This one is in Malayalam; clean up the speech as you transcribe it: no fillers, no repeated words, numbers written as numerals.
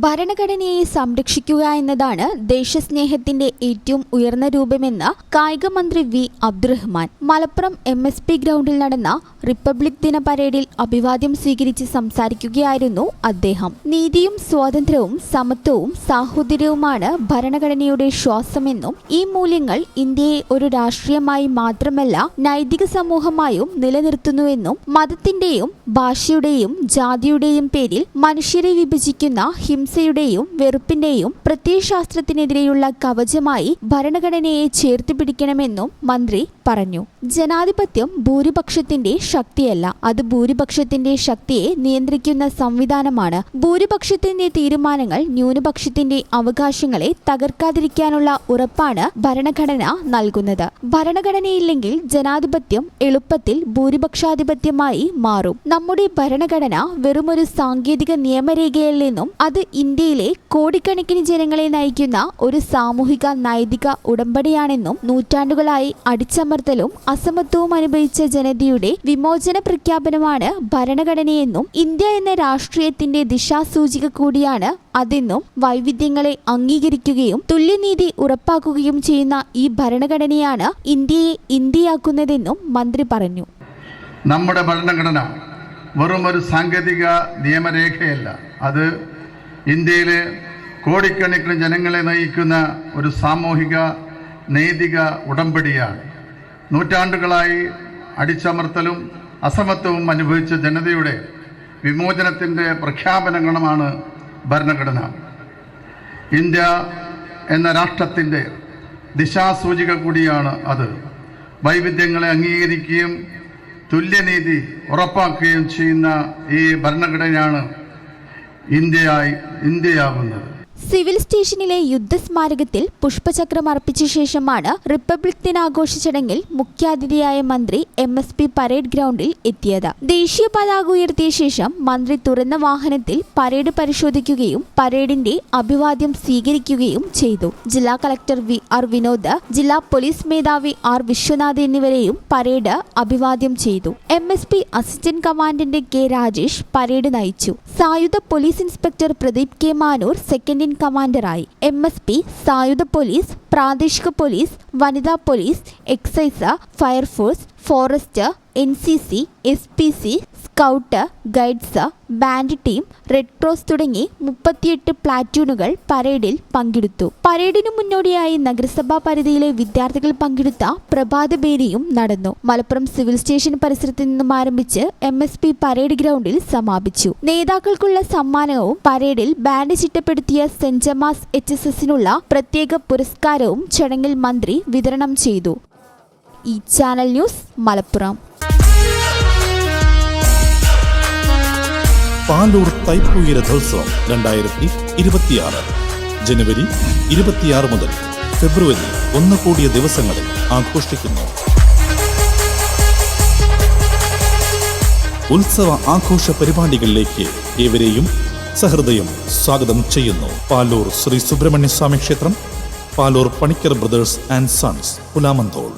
ഭരണഘടനയെ സംരക്ഷിക്കുക എന്നതാണ് ദേശസ്നേഹത്തിന്റെ ഏറ്റവും ഉയർന്ന രൂപമെന്ന് കായിക മന്ത്രി വി അബ്ദുറഹ്മാൻ മലപ്പുറം MSP ഗ്രൗണ്ടിൽ നടന്ന റിപ്പബ്ലിക് ദിന പരേഡിൽ അഭിവാദ്യം സ്വീകരിച്ച് സംസാരിക്കുകയായിരുന്നു അദ്ദേഹം. നീതിയും സ്വാതന്ത്ര്യവും സമത്വവും സാഹോദര്യവുമാണ് ഭരണഘടനയുടെ ശ്വാസമെന്നും ഈ മൂല്യങ്ങൾ ഇന്ത്യയെ ഒരു രാഷ്ട്രീയമായി മാത്രമല്ല നൈതിക സമൂഹമായും നിലനിർത്തുന്നുവെന്നും മതത്തിന്റെയും ഭാഷയുടെയും ജാതിയുടെയും പേരിൽ മനുഷ്യരെ വിഭജിക്കുന്ന ഹിംസയുടെയും വെറുപ്പിന്റെയും പ്രത്യയശാസ്ത്രത്തിനെതിരെയുള്ള കവചമായി ഭരണഘടനയെ ചേർത്ത് പിടിക്കണമെന്നും മന്ത്രി പറഞ്ഞു. ജനാധിപത്യം ഭൂരിപക്ഷത്തിന്റെ ശക്തിയല്ല, അത് ഭൂരിപക്ഷത്തിന്റെ ശക്തിയെ നിയന്ത്രിക്കുന്ന സംവിധാനമാണ്. ഭൂരിപക്ഷത്തിന്റെ തീരുമാനങ്ങൾ ന്യൂനപക്ഷത്തിന്റെ അവകാശങ്ങളെ തകർക്കാതിരിക്കാനുള്ള ഉറപ്പാണ് ഭരണഘടന നൽകുന്നത്. ഭരണഘടനയില്ലെങ്കിൽ ജനാധിപത്യം എളുപ്പത്തിൽ ഭൂരിപക്ഷാധിപത്യമായി മാറും. നമ്മുടെ ഭരണഘടന വെറുമൊരു സാങ്കേതിക നിയമരേഖയിൽ നിന്നും അത് ഇന്ത്യയിലെ കോടിക്കണക്കിന് ജനങ്ങളെ നയിക്കുന്ന ഒരു സാമൂഹിക നൈതിക ഉടമ്പടിയാണെന്നും നൂറ്റാണ്ടുകളായി അടിച്ചമർത്തലും അസമത്വവും അനുഭവിച്ച ജനതയുടെ വിമോചന പ്രഖ്യാപനമാണ് ഭരണഘടനയെന്നും ഇന്ത്യ എന്ന രാഷ്ട്രീയത്തിന്റെ ദിശാസൂചിക കൂടിയാണ് അതെന്നും വൈവിധ്യങ്ങളെ അംഗീകരിക്കുകയും തുല്യനീതി ഉറപ്പാക്കുകയും ചെയ്യുന്ന ഈ ഭരണഘടനയാണ് ഇന്ത്യയെ ഇന്ത്യയാക്കുന്നതെന്നും മന്ത്രി പറഞ്ഞു. നമ്മുടെ ഭരണഘടന വെറും ഒരു സാങ്കേതിക നിയമരേഖയല്ല, അത് ഇന്ത്യയിലെ കോടിക്കണക്കിന് ജനങ്ങളെ നയിക്കുന്ന ഒരു സാമൂഹിക നൈതിക ഉടമ്പടിയാണ്. നൂറ്റാണ്ടുകളായി അടിച്ചമർത്തലും അസമത്വവും അനുഭവിച്ച ജനതയുടെ വിമോചനത്തിൻ്റെ പ്രഖ്യാപനങ്ങളുമാണ് ഭരണഘടന. ഇന്ത്യ എന്ന രാഷ്ട്രത്തിൻ്റെ ദിശാസൂചിക കൂടിയാണ് അത്. വൈവിധ്യങ്ങളെ അംഗീകരിക്കുകയും തുല്യനീതി ഉറപ്പാക്കുകയും ചെയ്യുന്ന ഈ ഭരണഘടനയാണ് ഇന്ത്യയാവുന്നത്. സിവിൽ സ്റ്റേഷനിലെ യുദ്ധസ്മാരകത്തിൽ പുഷ്പചക്രം അർപ്പിച്ച ശേഷമാണ് റിപ്പബ്ലിക് ദിനാഘോഷ ചടങ്ങിൽ മുഖ്യാതിഥിയായ മന്ത്രി MSP പരേഡ് ഗ്രൗണ്ടിൽ എത്തിയത്. ദേശീയ പതാക ഉയർത്തിയ ശേഷം മന്ത്രി തുറന്ന വാഹനത്തിൽ പരേഡ് പരിശോധിക്കുകയും പരേഡിന്റെ അഭിവാദ്യം സ്വീകരിക്കുകയും ചെയ്തു. ജില്ലാ കളക്ടർ VR വിനോദ്, ജില്ലാ പോലീസ് മേധാവി R വിശ്വനാഥ് എന്നിവരെയും പരേഡ് അഭിവാദ്യം ചെയ്തു. MSP assistant commandant K Rajesh parade നയിച്ചു. സായുധ police inspector Pradeep K Manoor second കമാൻഡറായി. MSP, സായുധ പോലീസ്, പ്രാദേശിക പോലീസ്, വനിതാ police, excise, fire force, forest, NCC, SPC, scout, guides, band team, red cross തുടങ്ങി 38 പ്ലാറ്റൂണുകൾ പരേഡിൽ പങ്കെടുത്തു. പരേഡിനു മുന്നോടിയായി നഗരസഭാ പരിധിയിലെ വിദ്യാർത്ഥികൾ പങ്കെടുത്ത പ്രഭാതപേരിയും നടന്നു. മലപ്പുറം സിവിൽ സ്റ്റേഷൻ പരിസരത്ത് നിന്നും ആരംഭിച്ച് MSP പരേഡ് ഗ്രൗണ്ടിൽ സമാപിച്ചു. നേതാക്കൾക്കുള്ള സമ്മാനവും പരേഡിൽ ബാൻഡ് ചിട്ടപ്പെടുത്തിയ സെന്റ് ജമാസ് HSSനുള്ള പ്രത്യേക പുരസ്കാരവും ചടങ്ങിൽ മന്ത്രി വിതരണം ചെയ്തു. ഈ ചാനൽ ന്യൂസ് മലപ്പുറം. പാലൂർ തൈപ്പൂയ രഥോത്സവം 2026 ജനുവരി 26 മുതൽ ഫെബ്രുവരി 1 കൂടിയ ദിവസങ്ങളിൽ ആഘോഷിക്കുന്നു. ഉത്സവ ആഘോഷ പരിപാടികളിലേക്ക് ഏവരെയും സഹൃദയം സ്വാഗതം ചെയ്യുന്നു. പാലൂർ ശ്രീ സുബ്രഹ്മണ്യ സ്വാമി ക്ഷേത്രം, Palur Panicker brothers and sons, Pulamanthole.